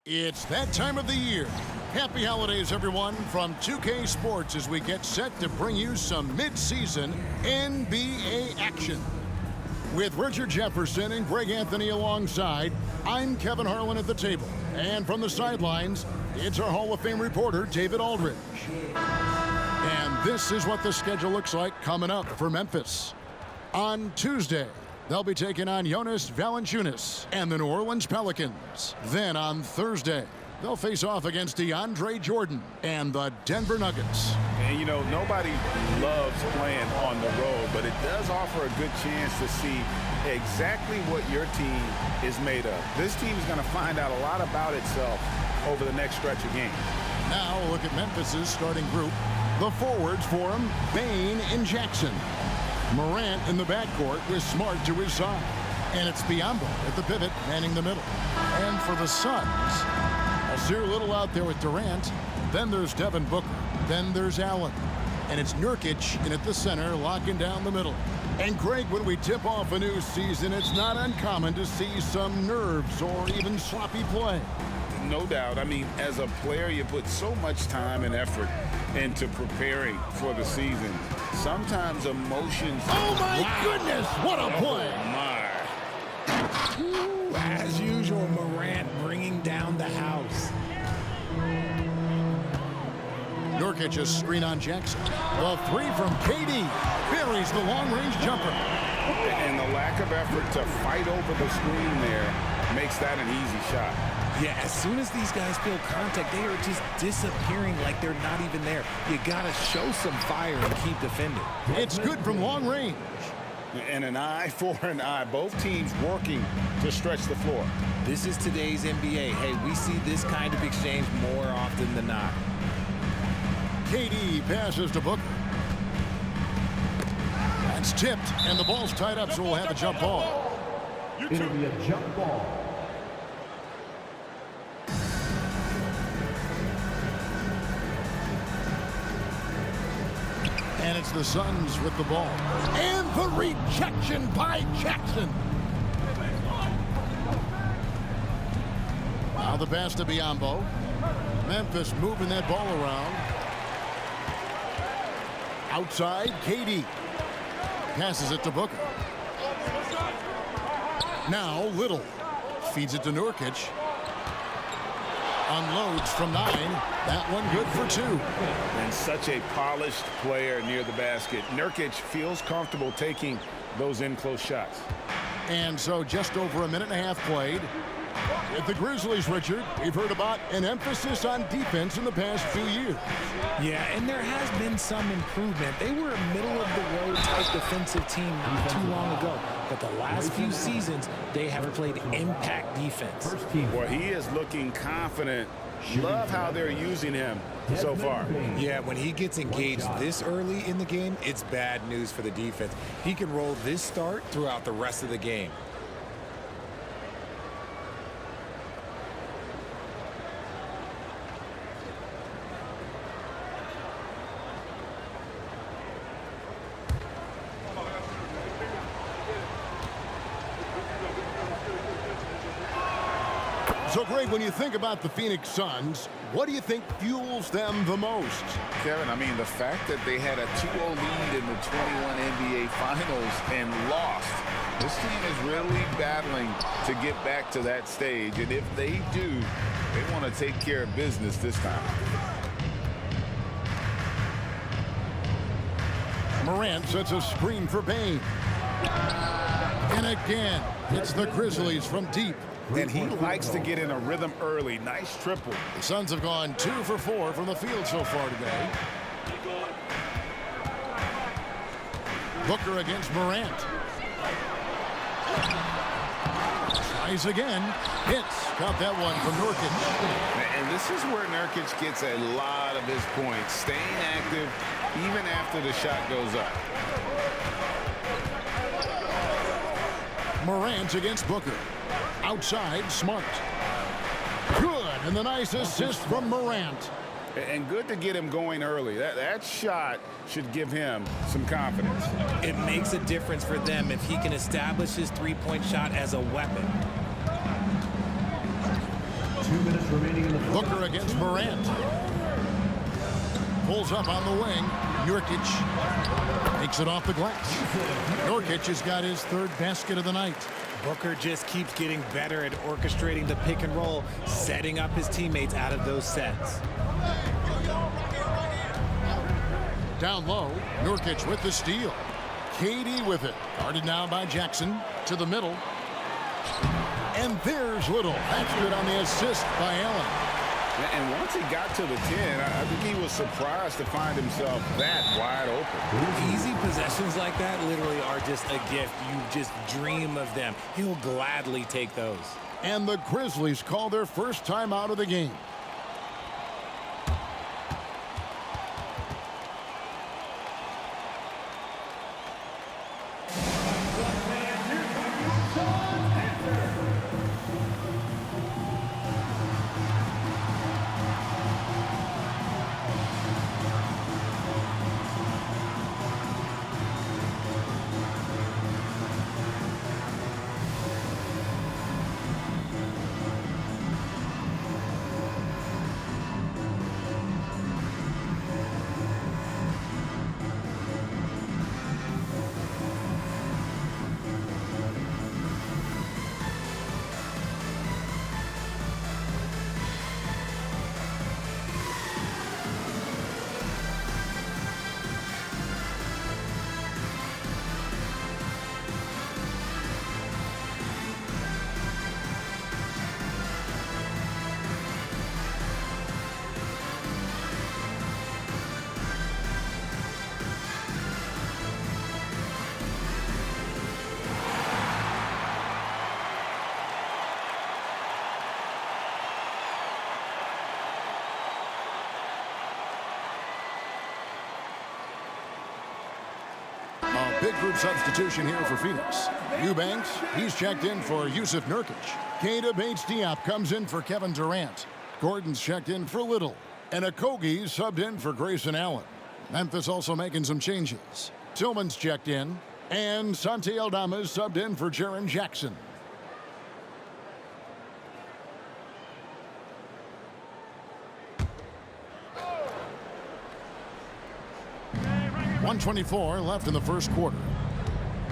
It's that time of the year. Happy holidays, everyone, from 2K Sports as we get set to bring you some mid-season NBA action. With Richard Jefferson and Greg Anthony alongside, I'm Kevin Harlan at the table. And from the sidelines, it's our Hall of Fame reporter, David Aldridge. And this is what the schedule looks like coming up for Memphis. On Tuesday, they'll be taking on Jonas Valanciunas and the New Orleans Pelicans. Then on Thursday, they'll face off against DeAndre Jordan and the Denver Nuggets. And, you know, nobody loves playing on the road, but it does offer a good chance to see exactly what your team is made of. This team is going to find out a lot about itself over the next stretch of games. Now look at Memphis's starting group. The forwards for him, Bane and Jackson. Morant in the backcourt with Smart to his side. And it's Biyombo at the pivot, manning the middle. And for the Suns, Nasir Little out there with Durant. Then there's Devin Booker. Then there's Allen. And it's Nurkic in at the center, locking down the middle. And Greg, when we tip off a new season, it's not uncommon to see some nerves or even sloppy play. No doubt. I mean, as a player, you put so much time and effort into preparing for the season. Sometimes emotions... Oh, my goodness! What a play! Oh, my. As usual, Morant bringing down the house. Nurkic's screen on Jackson. The three from KD. Buries the long-range jumper. And the lack of effort to fight over the screen there makes that an easy shot. Yeah, as soon as these guys feel contact, they are just disappearing like they're not even there. You gotta show some fire and keep defending. It's good from long range. And an eye for an eye. Both teams working to stretch the floor. This is today's NBA. Hey, we see this kind of exchange more often than not. KD passes to Booker. That's tipped, and the ball's tied up, so we'll have a jump ball. It'll be a jump ball. And it's the Suns with the ball. And the rejection by Jackson. Now the pass to Biyombo. Memphis moving that ball around. Outside, KD. Passes it to Booker. Now Little. Feeds it to Nurkic. Unloads from 9. That one good for 2. And such a polished player near the basket. Nurkic feels comfortable taking those in-close shots. And so just over a minute and a half played. With the Grizzlies, Richard, we've heard about an emphasis on defense in the past few years. Yeah, and there has been some improvement. They were a middle-of-the-road type defensive team not too long ago. But the last few seasons, they have played impact defense. Well, he is looking confident. Love how they're using him so far. Yeah, when he gets engaged this early in the game, it's bad news for the defense. He can roll this start throughout the rest of the game. So, Greg, when you think about the Phoenix Suns, what do you think fuels them the most? Kevin, I mean, the fact that they had a 2-0 lead in the 21 NBA Finals and lost. This team is really battling to get back to that stage. And if they do, they want to take care of business this time. Morant sets a screen for Bane. And again, it's the Grizzlies from deep. And he likes to get in a rhythm early. Nice triple. The Suns have gone 2 for 4 from the field so far today. Booker against Morant. Tries again. Hits. Got that one from Nurkic. And this is where Nurkic gets a lot of his points. Staying active even after the shot goes up. Morant against Booker. Outside, Smart. Good, and the nice assist from Morant. And good to get him going early. That shot should give him some confidence. It makes a difference for them if he can establish his three-point shot as a weapon. 2 minutes remaining in the fourth. Booker against Morant. Pulls up on the wing. Nurkic takes it off the glass. Nurkic has got his third basket of the night. Booker just keeps getting better at orchestrating the pick and roll, setting up his teammates out of those sets. Down low, Nurkic with the steal. KD with it. Guarded now by Jackson. To the middle. And there's Little. That's good on the assist by Allen. And once he got to the 10, I think he was surprised to find himself that wide open. Easy possessions like that literally are just a gift. You just dream of them. He'll gladly take those. And the Grizzlies call their first time out of the game. Big group substitution here for Phoenix. Eubanks, he's checked in for Yusuf Nurkic. Keita Bates-Diop comes in for Kevin Durant. Gordon's checked in for Little. And Okogie subbed in for Grayson Allen. Memphis also making some changes. Tillman's checked in. And Santi Aldama's subbed in for Jaren Jackson. .124 left in the first quarter.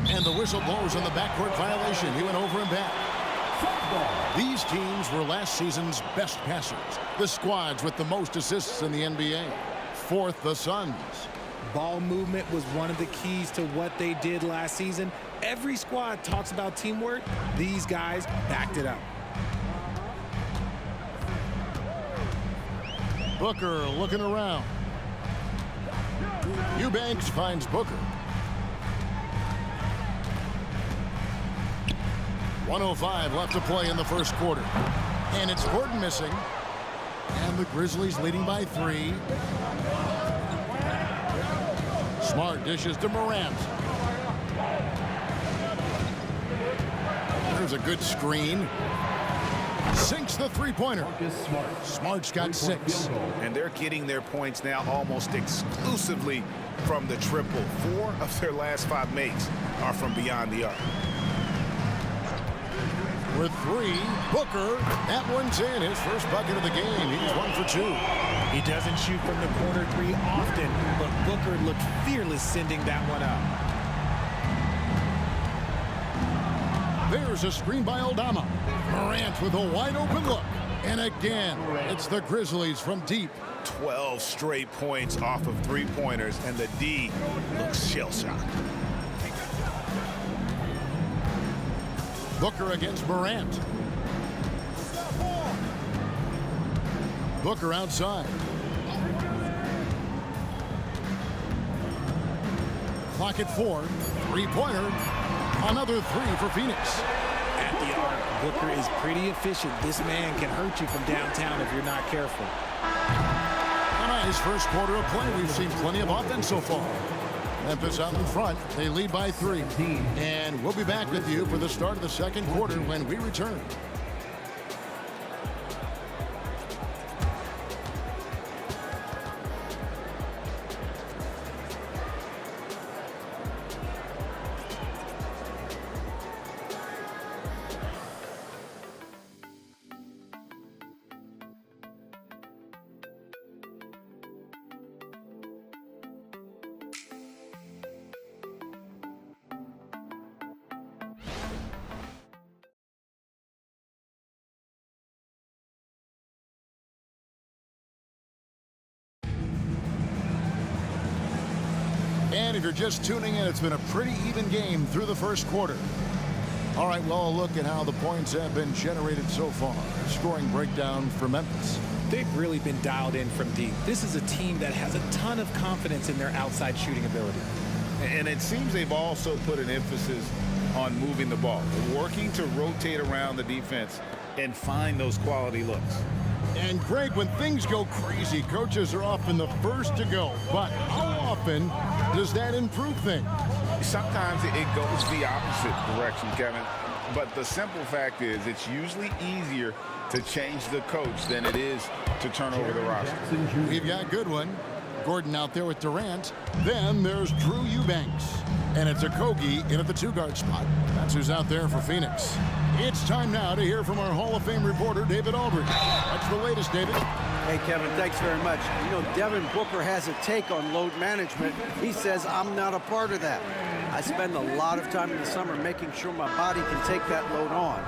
And the whistle blows on the backcourt violation. He went over and back. These teams were last season's best passers. The squads with the most assists in the NBA. Fourth, the Suns. Ball movement was one of the keys to what they did last season. Every squad talks about teamwork. These guys backed it up. Booker looking around. Eubanks finds Booker. 1:05 left to play in the first quarter. And it's Gordon missing. And the Grizzlies leading by 3. Smart dishes to Morant. There's a good screen. Sinks the three-pointer. Smart's got 6. And they're getting their points now almost exclusively from the triple. 4 of their last 5 makes are from beyond the arc. With 3, Booker. That one's in. His first bucket of the game. He's 1 for 2. He doesn't shoot from the corner 3 often, but Booker looked fearless sending that one up. There's a screen by Aldama. Morant with a wide-open look. And again, it's the Grizzlies from deep. 12 straight points off of 3-pointers, and the D looks shell-shocked. Booker against Morant. Booker outside. Clock at 4. 3-pointer. Another 3 for Phoenix. At the arc, Booker is pretty efficient. This man can hurt you from downtown if you're not careful. A nice first quarter of play. We've seen plenty of offense so far. Memphis out in front. They lead by 3. And we'll be back with you for the start of the second quarter when we return. you're just tuning in, it's been a pretty even game through the first quarter. All right, well, a look at how the points have been generated so far. Scoring breakdown for Memphis. They've really been dialed in from deep. This is a team that has a ton of confidence in their outside shooting ability. And it seems they've also put an emphasis on moving the ball, working to rotate around the defense and find those quality looks. And Greg, when things go crazy, coaches are often the first to go. But how often does that improve things? Sometimes it goes the opposite direction, Kevin. But the simple fact is it's usually easier to change the coach than it is to turn over the roster. We've got a good one. Gordon out there with Durant. Then there's Drew Eubanks. And it's Okogie in at the two-guard spot. That's who's out there for Phoenix. It's time now to hear from our Hall of Fame reporter, David Aldridge. What's the latest, David? Hey, Kevin, thanks very much. You know, Devin Booker has a take on load management. He says, I'm not a part of that. I spend a lot of time in the summer making sure my body can take that load on.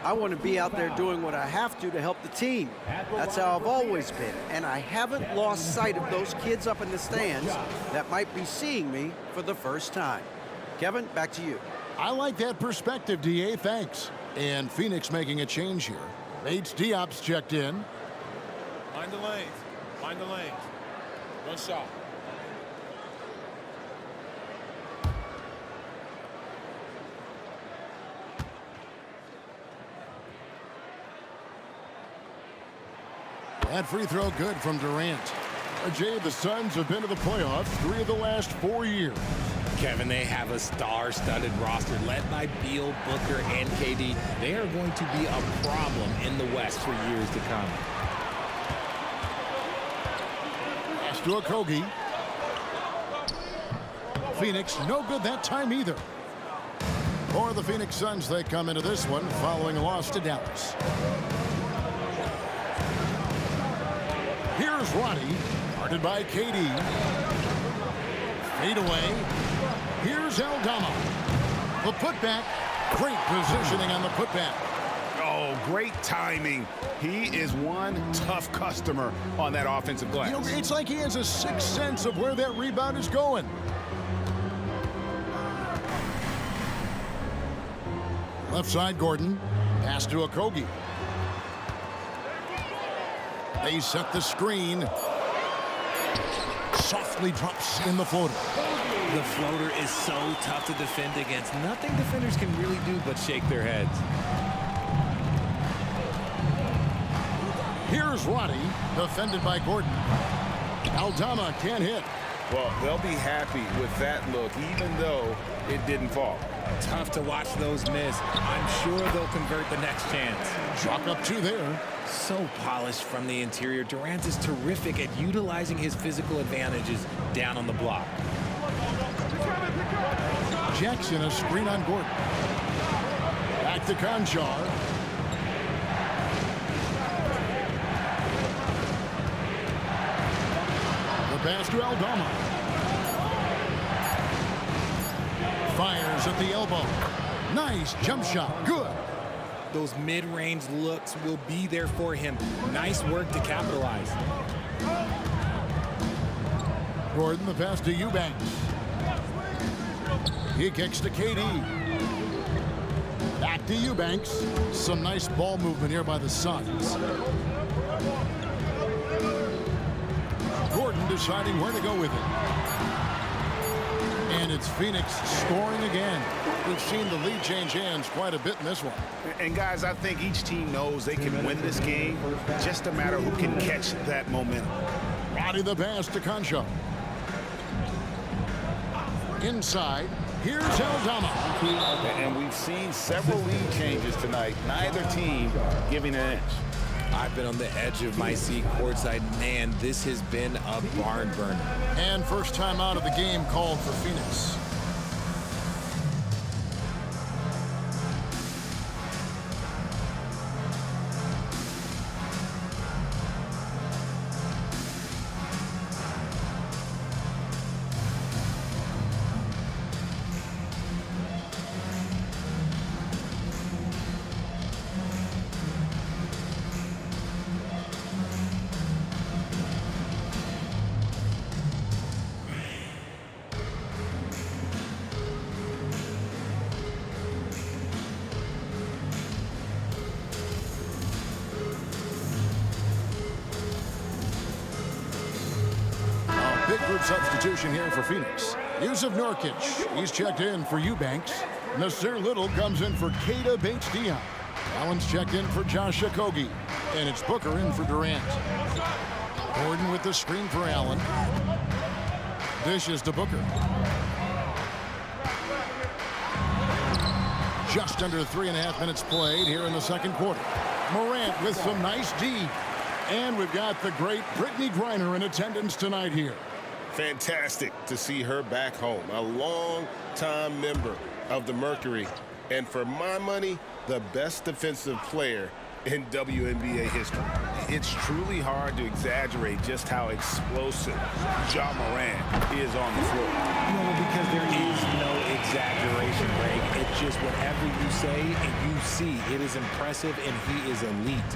I want to be out there doing what I have to help the team. That's how I've always been. And I haven't lost sight of those kids up in the stands that might be seeing me for the first time. Kevin, back to you. I like that perspective, D.A. Thanks. And Phoenix making a change here. Bates Diop's checked in. Mind the lanes. Mind the lanes. One shot. That free throw good from Durant. Jay, the Suns have been to the playoffs 3 of the last 4 years. Kevin, they have a star-studded roster led by Beal, Booker, and KD. They are going to be a problem in the West for years to come. Pass to Okogie. Phoenix, no good that time either. For the Phoenix Suns, they come into this one following a loss to Dallas. Here's Roddy, guarded by KD. Fade away. Here's Aldama. The putback. Great positioning on the putback. Oh, great timing. He is one tough customer on that offensive glass. You know, it's like he has a sixth sense of where that rebound is going. Left side, Gordon. Pass to Okogie. They set the screen. Softly drops in the floater. The floater is so tough to defend against. Nothing defenders can really do but shake their heads. Here's Roddy, defended by Gordon. Aldama can't hit. Well, they'll be happy with that look, even though it didn't fall. Tough to watch those miss. I'm sure they'll convert the next chance. Chalk up 2 there. So polished from the interior. Durant is terrific at utilizing his physical advantages down on the block. Jackson, a screen on Gordon. Back to Conchar. The pass to Aldama. Fires at the elbow. Nice jump shot. Good. Those mid-range looks will be there for him. Nice work to capitalize. Gordon, the pass to Eubanks. He kicks to KD. Back to Eubanks. Some nice ball movement here by the Suns. Gordon deciding where to go with it. And it's Phoenix scoring again. We've seen the lead change hands quite a bit in this one. And guys, I think each team knows they can win this game. Just a matter who can catch that momentum. Roddy the pass to Concho. Inside, here's Aldama. And we've seen several lead changes tonight. Neither team giving an inch. I've been on the edge of my seat courtside. Man, this has been a barn burner. And first time out of the game called for Phoenix. big group substitution here for Phoenix. Yusuf Nurkic, he's checked in for Eubanks. Nasir Little comes in for Keita Bates-Diop. Allen's checked in for Josh Okogie. And it's Booker in for Durant. Gordon with the screen for Allen. Dishes to Booker. Just under 3.5 minutes played here in the second quarter. Morant with some nice D. And we've got the great Brittany Griner in attendance tonight here. Fantastic to see her back home. A long-time member of the Mercury. And for my money, the best defensive player in WNBA history. It's truly hard to exaggerate just how explosive Ja Morant is on the floor. No, because there is no exaggeration, Greg. It's just whatever you say and you see. It is impressive, and he is elite.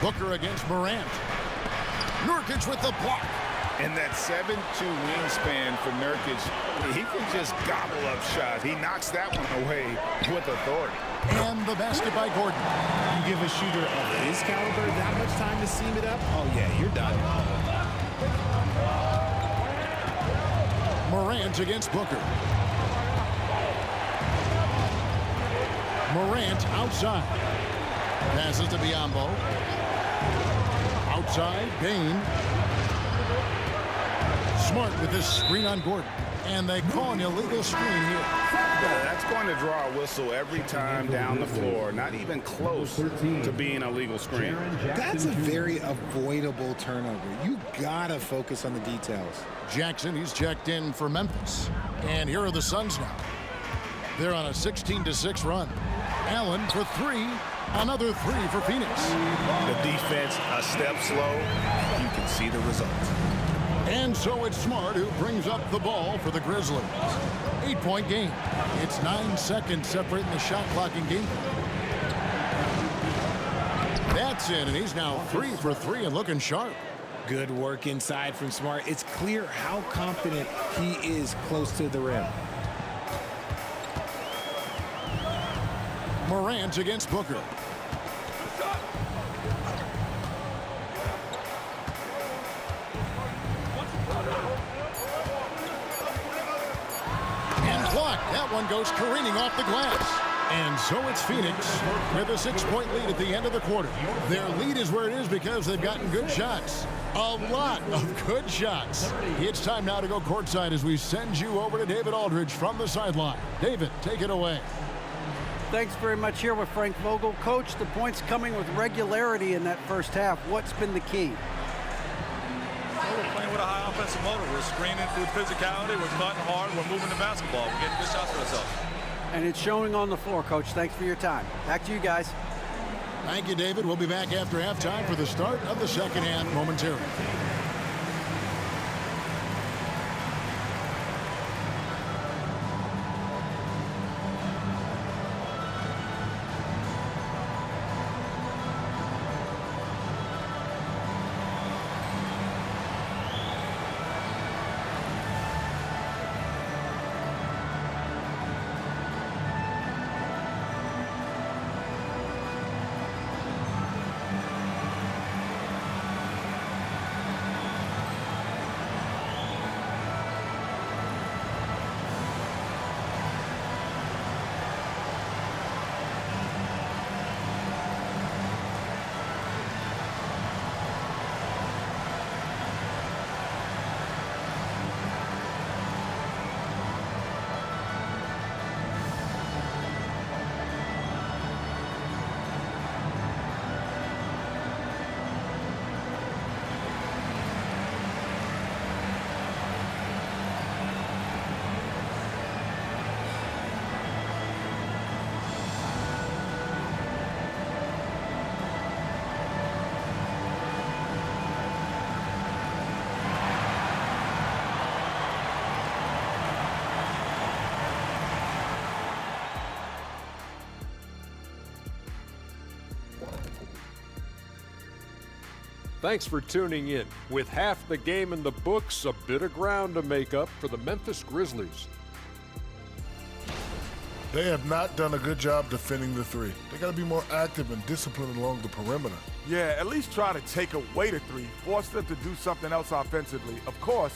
Booker against Morant. Nurkic with the block. And that 7'2" wingspan for Nurkic, he can just gobble up shots. He knocks that one away with authority. And the basket by Gordon. You give a shooter of his caliber that much time to seam it up, oh yeah, you're done. Morant against Booker. Morant outside. Passes to Biyombo. Outside, Bain. Smart with this screen on Gordon. And they call an illegal screen here. Yeah, that's going to draw a whistle every time down the floor. Not even close to being a legal screen. That's a very avoidable turnover. You gotta focus on the details. Jackson, he's checked in for Memphis. And here are the Suns now. They're on a 16-6 run. Allen for three. Another three for Phoenix. The defense a step slow. You can see the result. And so it's Smart who brings up the ball for the Grizzlies. 8-point game. It's 9 seconds separating the shot clock and game. That's in, and he's now 3 for 3 and looking sharp. Good work inside from Smart. It's clear how confident he is close to the rim. Morant against Booker. That one goes careening off the glass. And so it's Phoenix with a 6-point lead at the end of the quarter. Their lead is where it is because they've gotten good shots. A lot of good shots. It's time now to go courtside as we send you over to David Aldridge from the sideline. David, take it away. Thanks very much. Here with Frank Vogel. Coach, the points coming with regularity in that first half. What's been the key? We're playing with a high offensive motor. We're screening through physicality. We're cutting hard. We're moving the basketball. We're getting good shots for ourselves. And it's showing on the floor, Coach. Thanks for your time. Back to you guys. Thank you, David. We'll be back after halftime for the start of the second half momentarily. Thanks for tuning in. With half the game in the books, a bit of ground to make up for the Memphis Grizzlies. They have not done a good job defending the three. They got to be more active and disciplined along the perimeter. Yeah, at least try to take away the three, force them to do something else offensively. Of course,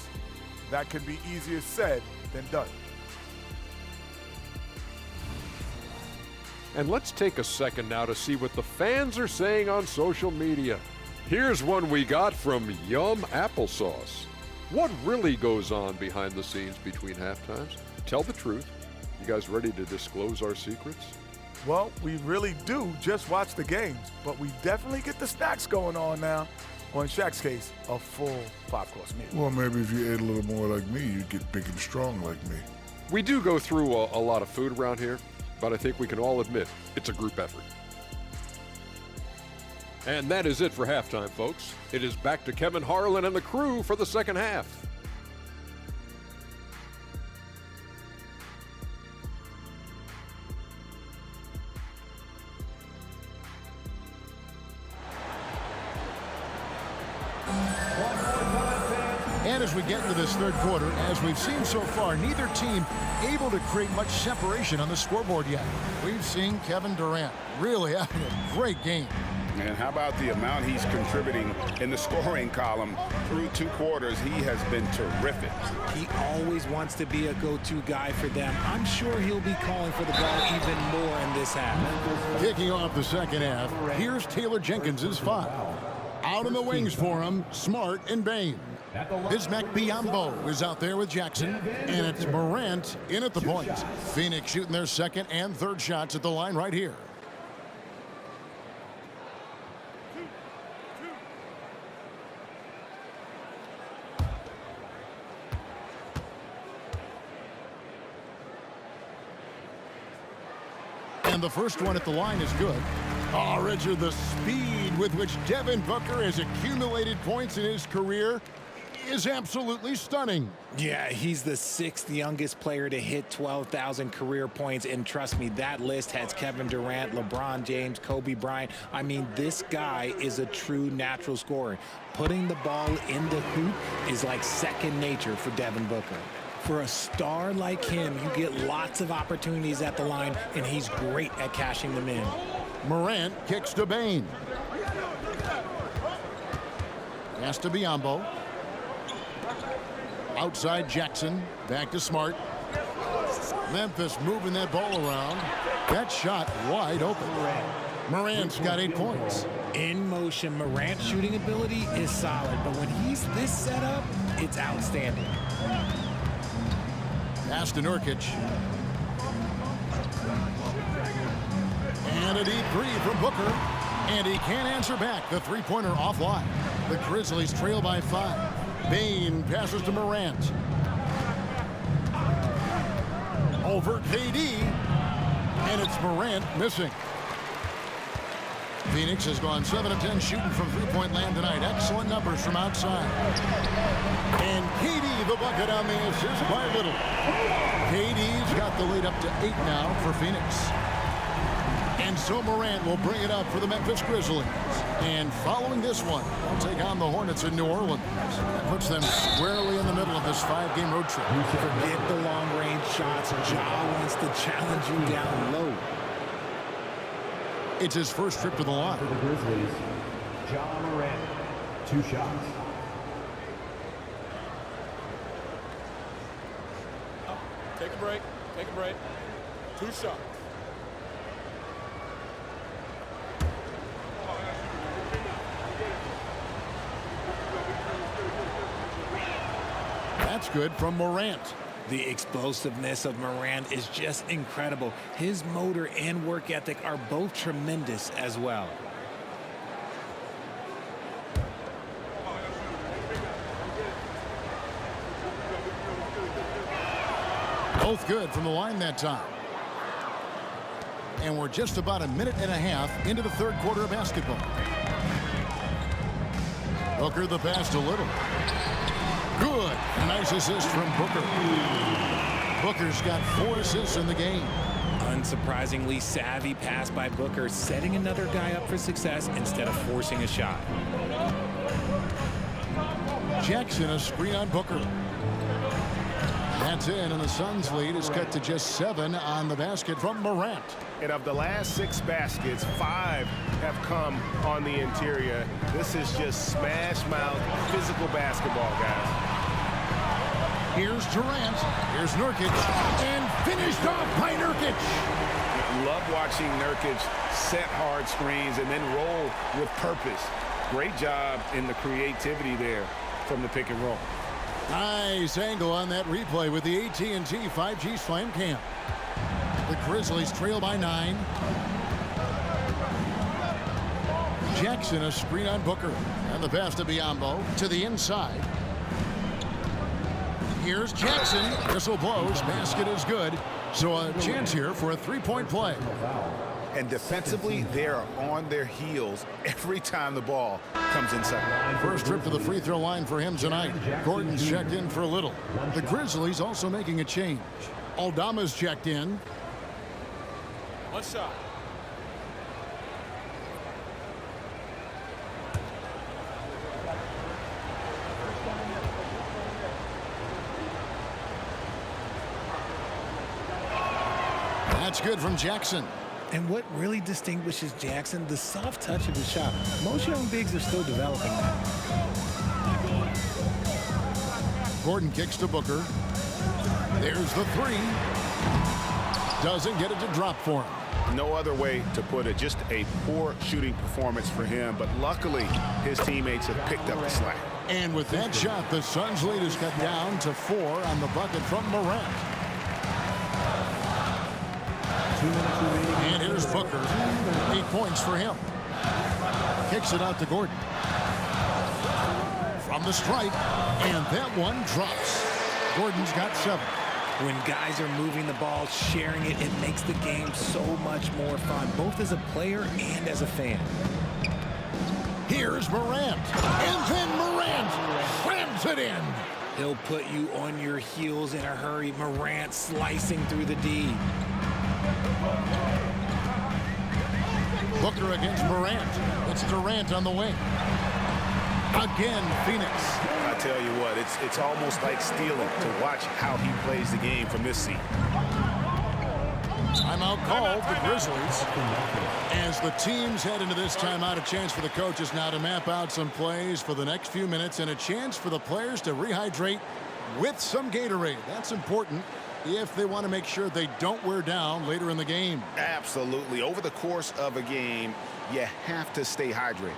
that can be easier said than done. And let's take a second now to see what the fans are saying on social media. Here's one we got from Yum Applesauce. What really goes on behind the scenes between halftimes? Tell the truth. You guys ready to disclose our secrets? Well, we really do just watch the games, but we definitely get the snacks going on now. Or in Shaq's case, a full 5-course meal. Well, maybe if you ate a little more like me, you'd get big and strong like me. We do go through a lot of food around here, but I think we can all admit it's a group effort. And that is it for halftime, folks. It is back to Kevin Harlan and the crew for the second half. And as we get into this third quarter, as we've seen so far, neither team able to create much separation on the scoreboard yet. We've seen Kevin Durant really having a great game. And how about the amount he's contributing in the scoring column through 2 quarters? He has been terrific. He always wants to be a go-to guy for them. I'm sure he'll be calling for the ball even more in this half. Kicking off the second half, here's Taylor Jenkins' foul. Out in the wings for him, Smart and Bain. Bismack Biyombo is out there with Jackson, and it's Morant in at the point. Phoenix shooting their second and third shots at the line right here. And the first one at the line is good. Oh, Richard, the speed with which Devin Booker has accumulated points in his career is absolutely stunning. Yeah, he's the 6th youngest player to hit 12,000 career points, and trust me, that list has Kevin Durant, LeBron James, Kobe Bryant. I mean, this guy is a true natural scorer. Putting the ball in the hoop is like second nature for Devin Booker. For a star like him, you get lots of opportunities at the line, and he's great at cashing them in. Morant kicks to Bain. Pass to Biyombo. Outside Jackson. Back to Smart. Memphis moving that ball around. That shot wide open. Morant's got 8 points. In motion, Morant's shooting ability is solid, but when he's this set up, it's outstanding. Pass to Nurkic. And a deep three from Booker. And he can't answer back. The three-pointer offline. The Grizzlies trail by 5. Bain passes to Morant. Over KD. And it's Morant missing. Phoenix has gone 7 of 10 shooting from three-point land tonight. Excellent numbers from outside. And KD the bucket on the assist by little. KD's got the lead up to 8 now for Phoenix. And so Morant will bring it up for the Memphis Grizzlies. And following this one, they'll take on the Hornets in New Orleans. That puts them squarely in the middle of this 5-game road trip. Forget the long-range shots. Ja wants to challenge you down low. It's his first trip to the line. For the Grizzlies, Ja Morant, 2 shots. Take a break. Take a break. 2 shots. That's good from Morant. The explosiveness of Morant is just incredible. His motor and work ethic are both tremendous as well. Both good from the line that time. And we're just about a minute and a half into the third quarter of basketball. Booker the pass to Little. Good. Nice assist from Booker. Booker's got 4 assists in the game. Unsurprisingly savvy pass by Booker, setting another guy up for success instead of forcing a shot. Jackson a screen on Booker. That's in, and the Suns' lead is cut to just 7 on the basket from Morant. And of the last 6 baskets, 5 have come on the interior. This is just smash mouth physical basketball, guys. Here's Durant. Here's Nurkic. And finished off by Nurkic. Love watching Nurkic set hard screens and then roll with purpose. Great job in the creativity there from the pick and roll. Nice angle on that replay with the AT&T 5G Slam Cam. The Grizzlies trail by 9. Jackson, a screen on Booker. And the pass to Biyombo to the inside. Here's Jackson. Whistle blows. Basket is good. So a chance here for a three-point play. And defensively, they're on their heels every time the ball comes inside. First trip to the free throw line for him tonight. Gordon's checked in for a little. The Grizzlies also making a change. Aldama's checked in. One shot. That's good from Jackson. And what really distinguishes Jackson, the soft touch of his shot. Most young bigs are still developing that. Gordon kicks to Booker. There's the 3. Doesn't get it to drop for him. No other way to put it. Just a poor shooting performance for him. But luckily, his teammates have picked up the slack. And with that shot, the Suns' lead is cut down to 4 on the bucket from Morant. And here's Booker. 8 points for him. Kicks it out to Gordon. From the stripe. And that one drops. Gordon's got 7. When guys are moving the ball, sharing it, it makes the game so much more fun, both as a player and as a fan. Here's Morant. And then Morant slams it in. He'll put you on your heels in a hurry. Morant slicing through the D. Booker against Morant. It's Durant on the wing. Again, Phoenix. I tell you what, it's almost like stealing to watch how he plays the game from this seat. Timeout called the Grizzlies. As the teams head into this timeout, a chance for the coaches now to map out some plays for the next few minutes and a chance for the players to rehydrate with some Gatorade. That's important if they want to make sure they don't wear down later in the game. Absolutely. Over the course of a game, you have to stay hydrated.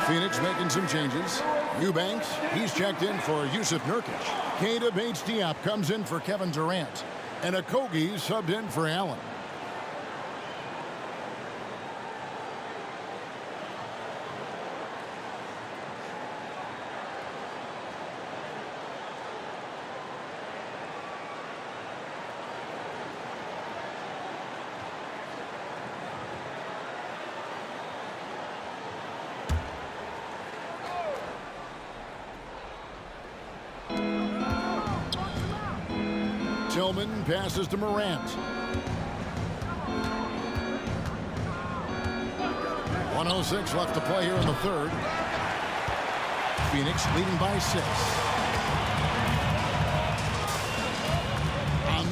Phoenix making some changes. Eubanks, he's checked in for Yusuf Nurkic. Keita Bates-Diop comes in for Kevin Durant. And Okogie subbed in for Allen. Tillman passes to Morant. 1:06 left to play here in the third. Phoenix leading by 6.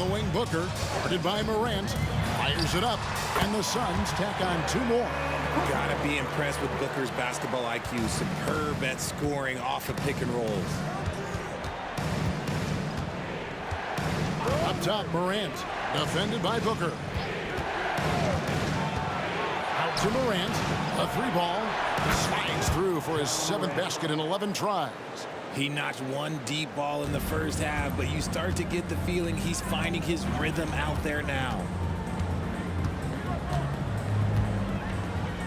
the wing, Booker, guarded by Morant, fires it up, and the Suns tack on 2 more. Gotta be impressed with Booker's basketball IQ. Superb at scoring off of pick and rolls. Up top, Morant, defended by Booker. Out to Morant, a 3-ball, slides through for his 7th basket in 11 tries. He notched 1 deep ball in the first half, but you start to get the feeling he's finding his rhythm out there now.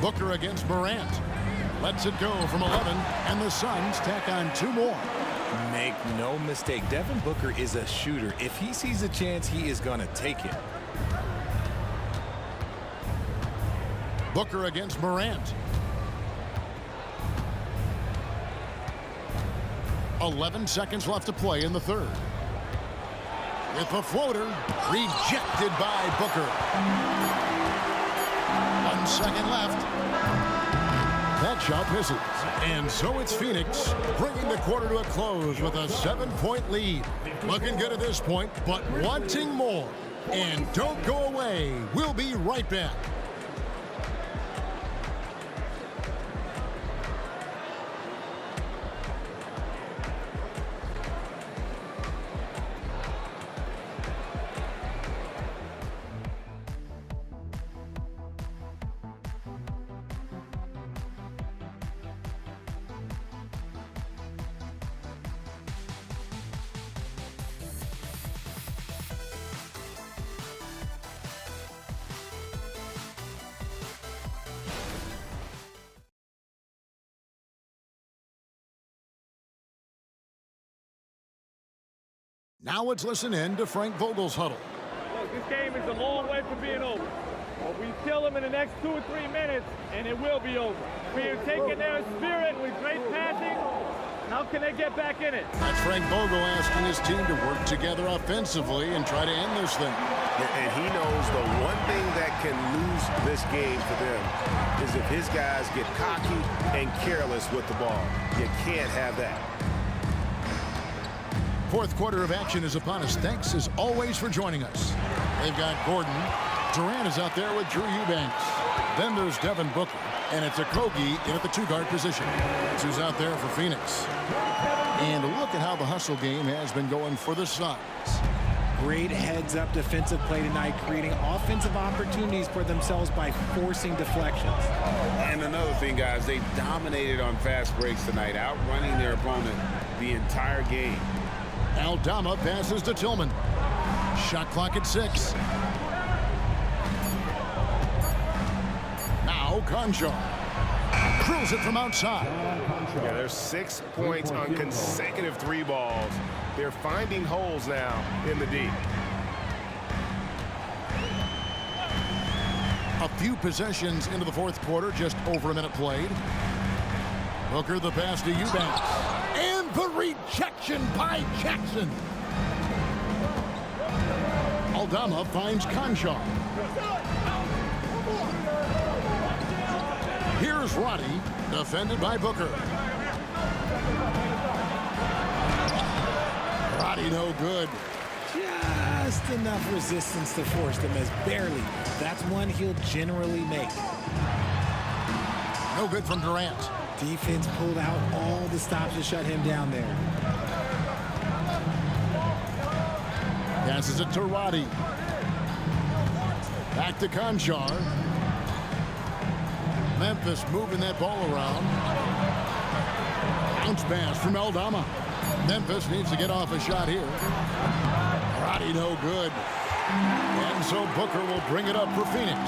Booker against Morant. Lets it go from 11, and the Suns tack on 2 more. Make no mistake, Devin Booker is a shooter. If he sees a chance, he is going to take it. Booker against Morant. 11 seconds left to play in the third. With the floater, rejected by Booker. 1 second left. That shot misses. And so it's Phoenix bringing the quarter to a close with a 7-point lead. Looking good at this point, but wanting more. And don't go away. We'll be right back. Now let's listen in to Frank Vogel's huddle. Look, this game is a long way from being over. But we kill them in the next 2 or 3 minutes, and it will be over. We are taking their spirit with great passing. How can they get back in it? That's Frank Vogel asking his team to work together offensively and try to end this thing. And he knows the one thing that can lose this game for them is if his guys get cocky and careless with the ball. You can't have that. Fourth quarter of action is upon us. Thanks as always for joining us. They've got Gordon. Durant is out there with Drew Eubanks. Then there's Devin Booker. And it's Okogie in at the 2-guard position. That's who's out there for Phoenix. And look at how the hustle game has been going for the Suns. Great heads-up defensive play tonight, creating offensive opportunities for themselves by forcing deflections. And another thing, guys, they dominated on fast breaks tonight, outrunning their opponent the entire game. Aldama passes to Tillman. Shot clock at 6. Now Conjar drills it from outside. Yeah, there's 6 points on consecutive 3 balls. They're finding holes now in the D. A few possessions into the fourth quarter, just over a minute played. Booker the pass to Eubanks. And the rejection by Jackson. Aldama finds Conjar. Here's Roddy, defended by Booker. Roddy no good. Just enough resistance to force them as barely. That's one he'll generally make. No good from Durant. Defense pulled out all the stops to shut him down there. Passes it to Roddy. Back to Conjar. Memphis moving that ball around. Bounce pass from Aldama. Memphis needs to get off a shot here. Roddy no good. And so Booker will bring it up for Phoenix.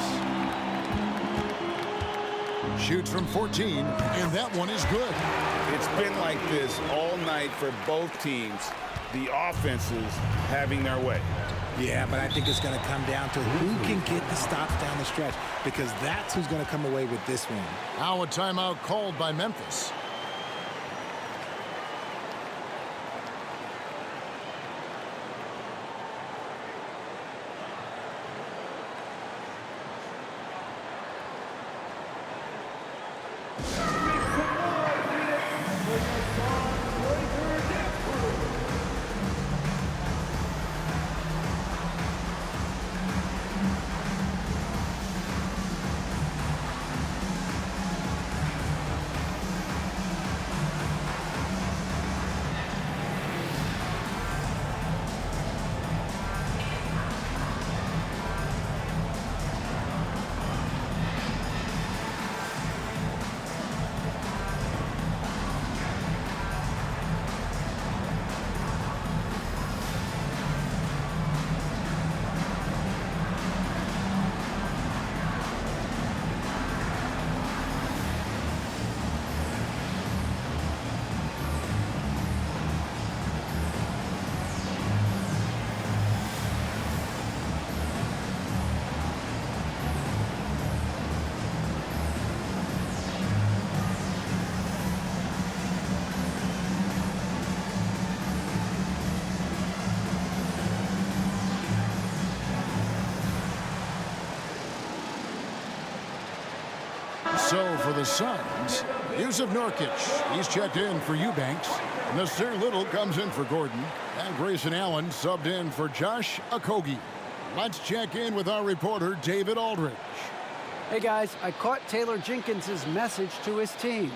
Shoots from 14, and that one is good. It's been like this all night for both teams. The offenses having their way. Yeah, but I think it's going to come down to who can get the stops down the stretch, because that's who's going to come away with this one. Now a timeout called by Memphis. So for the Suns, Yusuf Nurkic, he's checked in for Eubanks. Nasir Little comes in for Gordon. And Grayson Allen subbed in for Josh Okogie. Let's check in with our reporter, David Aldridge. Hey guys, I caught Taylor Jenkins' message to his team.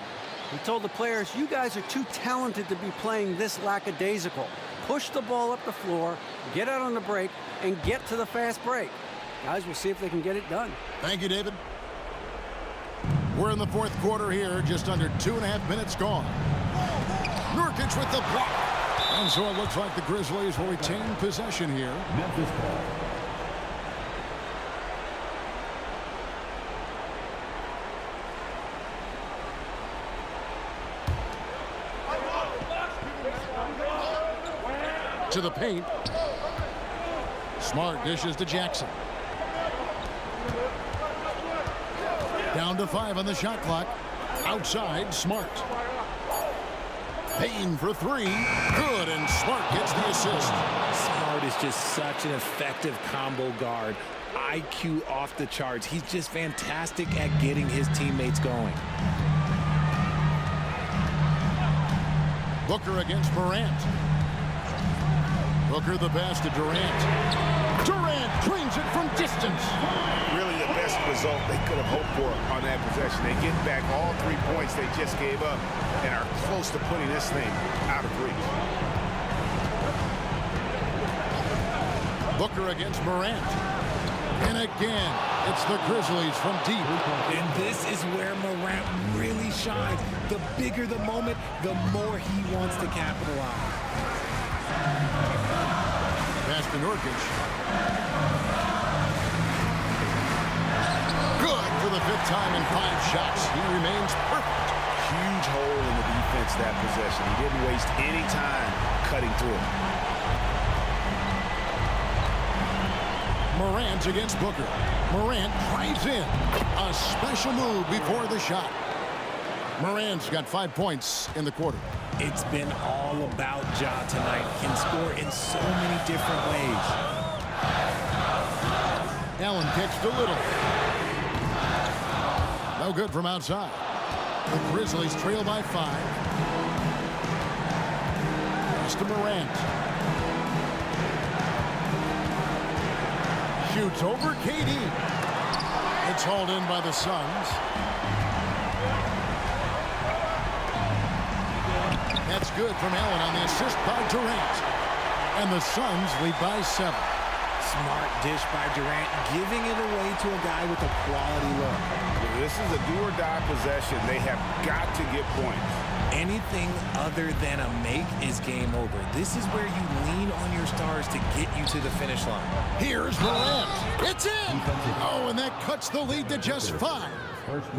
He told the players, you guys are too talented to be playing this lackadaisical. Push the ball up the floor, get out on the break, and get to the fast break. Guys, we'll see if they can get it done. Thank you, David. We're in the fourth quarter here, just under 2.5 minutes gone. Nurkic with the block. And so it looks like the Grizzlies will retain possession here. Memphis ball. To the paint. Smart dishes to Jackson. Down to 5 on the shot clock. Outside, Smart. Payne for 3. Good, and Smart gets the assist. Smart is just such an effective combo guard. IQ off the charts. He's just fantastic at getting his teammates going. Booker against Morant. Booker the pass to Durant. Durant drains it from distance. Really the best result they could have hoped for on that possession. They get back all 3 points they just gave up and are close to putting this thing out of reach. Booker against Morant. And again, it's the Grizzlies from deep. And this is where Morant really shines. The bigger the moment, the more he wants to capitalize. Pass to Nurkic. Good for the 5th time in 5 shots. He remains perfect. Huge hole in the defense that possession. He didn't waste any time cutting through it. Morant against Booker. Morant drives in. A special move before the shot. Morant's got 5 points in the quarter. It's been all about Ja tonight. Can score in so many different ways. Allen kicks to Little. No good from outside. The Grizzlies trail by 5. Pass to Morant. Shoots over KD. It's hauled in by the Suns. That's good from Allen on the assist by Durant. And the Suns lead by 7. Smart dish by Durant, giving it away to a guy with a quality look. This is a do-or-die possession. They have got to get points. Anything other than a make is game over. This is where you lean on your stars to get you to the finish line. Here's Morant. It's in! Oh, and that cuts the lead to just 5.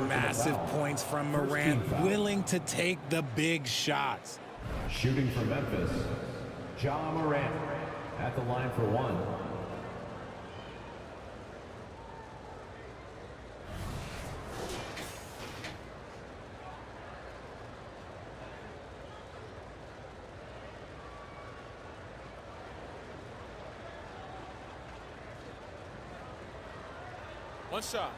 Massive points from Morant, willing to take the big shots. Shooting for Memphis, Ja Morant at the line for 1. One shot.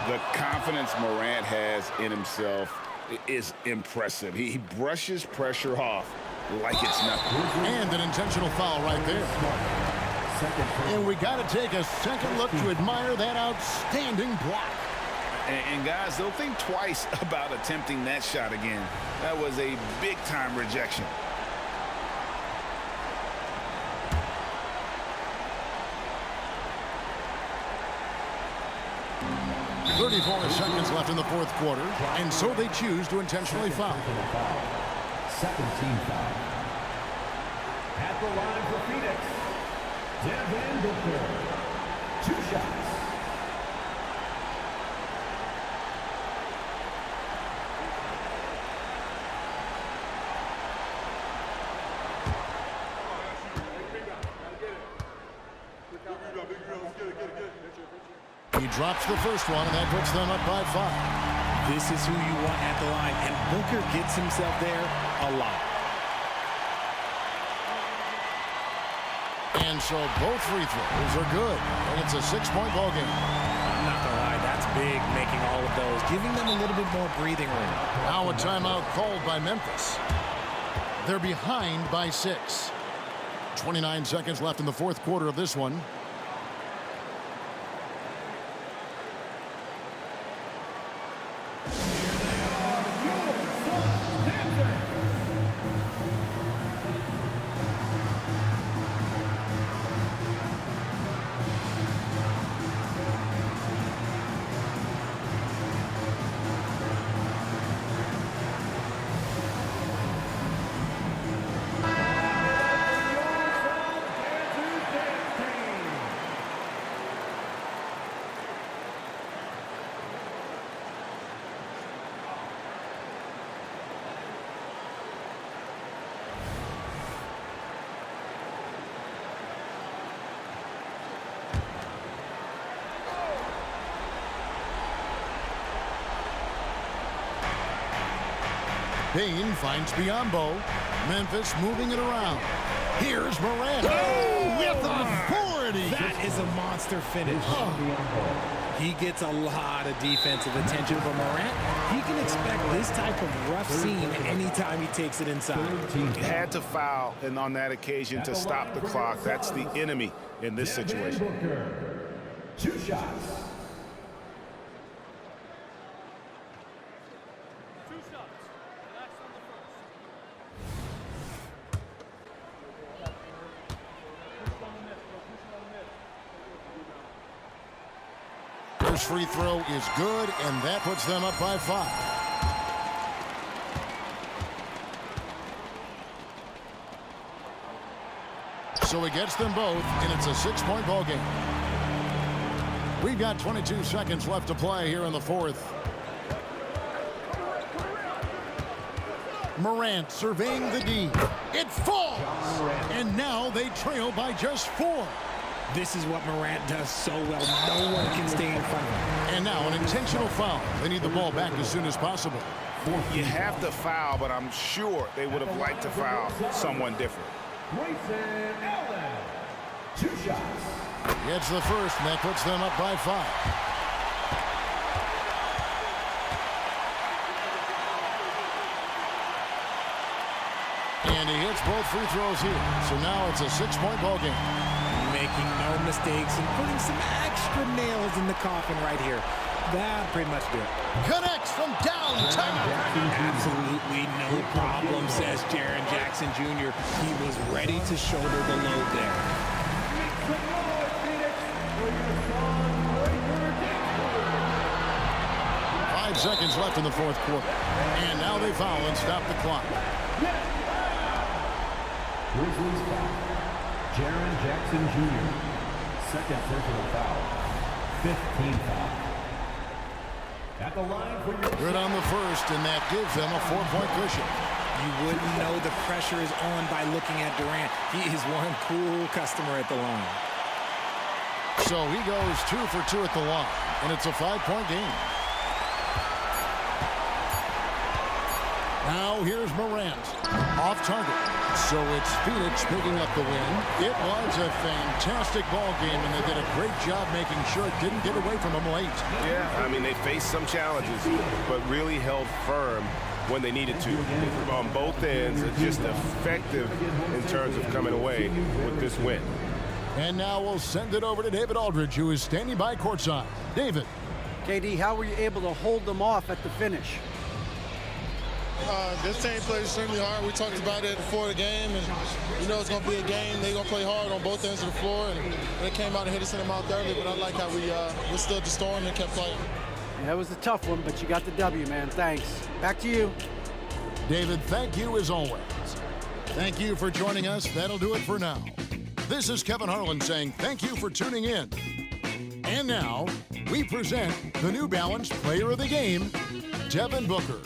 The confidence Morant has in himself is impressive. He brushes pressure off like it's nothing. And an intentional foul right there. And we got to take a second look to admire that outstanding block. And guys, they'll think twice about attempting that shot again. That was a big-time rejection. .34 seconds left in the fourth quarter, and so they choose to intentionally foul. Second team foul. At the line for Phoenix, Devin Booker. 2 shots. He drops the first one, and that puts them up by 5. This is who you want at the line, and Booker gets himself there a lot. And so both free throws are good. And it's a 6-point ball game. I'm not going to lie, that's big, making all of those, giving them a little bit more breathing room. Now a timeout called by Memphis. They're behind by 6. 29 seconds left in the fourth quarter of this one. Payne finds Biombo. Memphis moving it around. Here's Morant. Oh, with authority. That is a monster finish. Oh. He gets a lot of defensive attention from Morant. He can expect this type of rough scene anytime he takes it inside. He had to foul and on that occasion to stop the clock. That's the enemy in this situation. 2 shots. First free throw is good, and that puts them up by 5. So he gets them both, and it's a 6-point ball game. We've got 22 seconds left to play here in the fourth. Morant surveying the D. It falls! And now they trail by just 4. This is what Morant does so well. No one can stay in front of him. And now an intentional foul. They need the ball back as soon as possible. You have to foul, but I'm sure they would have liked to foul someone different. 2 shots. Gets the first, and that puts them up by 5. And he hits both free throws here. So now it's a 6-point ball game. Making no mistakes and putting some extra nails in the coffin right here. That pretty much do it. Connects from downtown. Absolutely no problem, says Jaren Jackson Jr. He was ready to shoulder the load there. 5 seconds left in the fourth quarter. And now they foul and stop the clock. Grizzlies foul. Jaren Jackson Jr. Second personal foul. 15th foul. At the line for your... Good on the first, and that gives them a 4-point cushion. You wouldn't know the pressure is on by looking at Durant. He is one cool customer at the line. So he goes 2 for 2 at the line, and it's a 5-point game. Now here's Morant. Off target. So it's Phoenix picking up the win. It was a fantastic ball game, and they did a great job making sure it didn't get away from them late. Yeah, I mean, they faced some challenges, but really held firm when they needed to. On both ends, just effective in terms of coming away with this win. And now we'll send it over to David Aldridge, who is standing by courtside. David. KD, how were you able to hold them off at the finish? This team played extremely hard. We talked about it before the game, and you know it's going to be a game. They're going to play hard on both ends of the floor, and they came out and hit us in the mouth early, but I like how we withstood the storm and kept playing. Yeah, that was a tough one, but you got the W, man. Thanks. Back to you. David, thank you as always. Thank you for joining us. That'll do it for now. This is Kevin Harlan saying thank you for tuning in. And now, we present the New Balance Player of the Game, Devin Booker.